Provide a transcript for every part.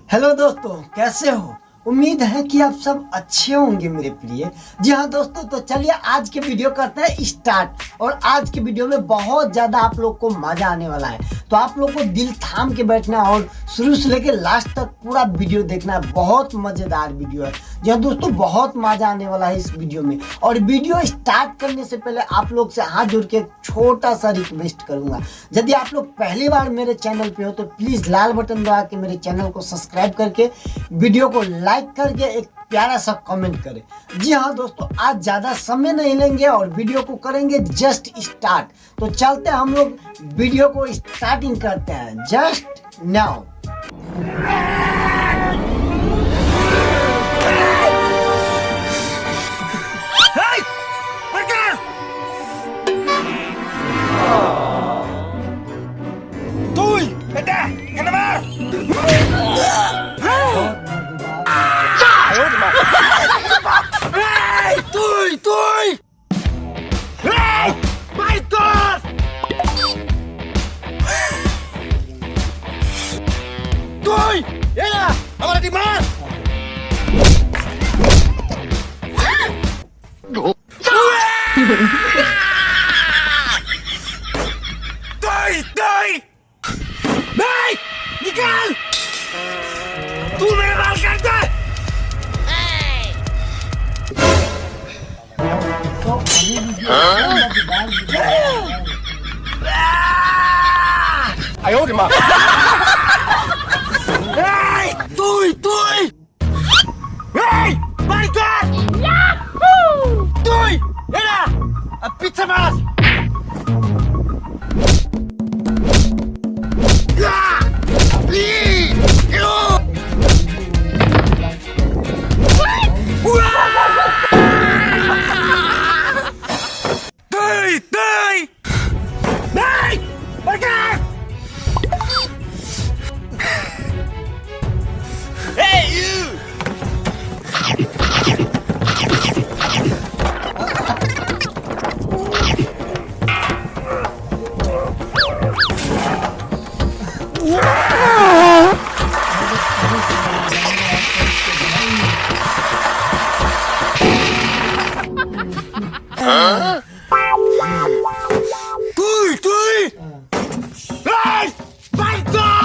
Hello दोस्तों, कैसे हो? उम्मीद है कि आप सब अच्छे होंगे मेरे प्रिय। जी हाँ दोस्तों, तो चलिए आज के वीडियो करते हैं स्टार्ट। और आज के वीडियो में बहुत ज़्यादा आप लोग को मज़ा आने वाला है, तो आप लोग को दिल थाम के बैठना और शुरू से लेकर लास्ट तक पूरा वीडियो देखना है। बहुत मज़ेदार वीडियो है। जी हाँ दोस्तों, बहुत मज़ा आने वाला है इस वीडियो में। और वीडियो स्टार्ट करने से पहले आप लोग से हाथ जोड़ के छोटा सा रिक्वेस्ट करूँगा, यदि आप लोग पहली बार मेरे चैनल पे हो तो प्लीज़ लाल बटन दबा के मेरे चैनल को सब्सक्राइब करके वीडियो को लाइक करके एक प्यारा सा कमेंट करें। जी हाँ दोस्तों, आज ज़्यादा समय नहीं लेंगे और वीडियो को करेंगे जस्ट स्टार्ट। तो चलते हैं, हम लोग वीडियो को स्टार्टिंग करते हैं just now. Tui Tui! Hey! My God! Tui! Yana! Ako na di man! Tui! Tui! Hey! Nikal! Tu मेरा बाल काट दे! Ai ôi mà. Hey! Tui Tui! Hey! My God! Yahoo! Tui! Yana! A pizza mas! Tui Tui! Hey! My God!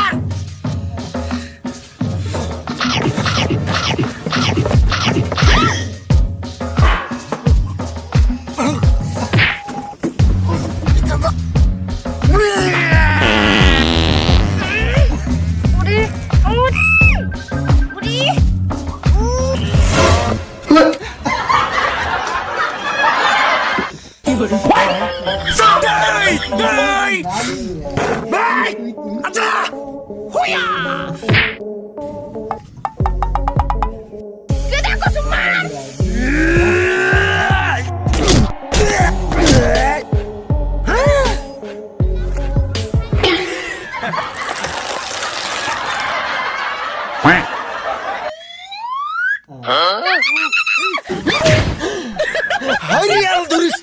Đây! Đây! Acha! Huya! Kita ko suman! Hadi Aldous!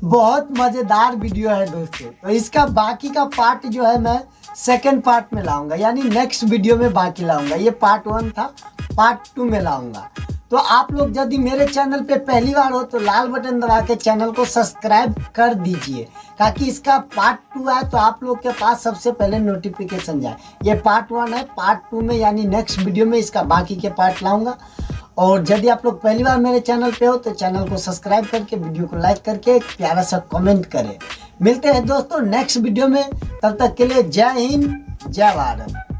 बहुत मजेदार video है दोस्तों। तो इसका बाकी का पार्ट जो है मैं सेकंड पार्ट में लाऊंगा, यानी नेक्स्ट वीडियो में बाकी लाऊंगा। ये पार्ट 1 था, पार्ट 2 में लाऊंगा। तो आप लोग यदि मेरे चैनल पे पहली बार हो तो लाल बटन दबा के चैनल को सब्सक्राइब कर दीजिए, ताकि इसका पार्ट 2 आए तो आप लोग के पास सबसे पहले नोटिफिकेशन जाए। ये पार्ट 1 है, पार्ट 2 में यानी नेक्स्ट वीडियो में इसका बाकी के पार्ट लाऊंगा। और यदि आप लोग पहली बार मेरे चैनल पे हो तो चैनल को सब्सक्राइब करके वीडियो को लाइक करके एक प्यारा सा कमेंट करें। मिलते हैं दोस्तों नेक्स्ट वीडियो में, तब तक के लिए जय हिंद, जय भारत।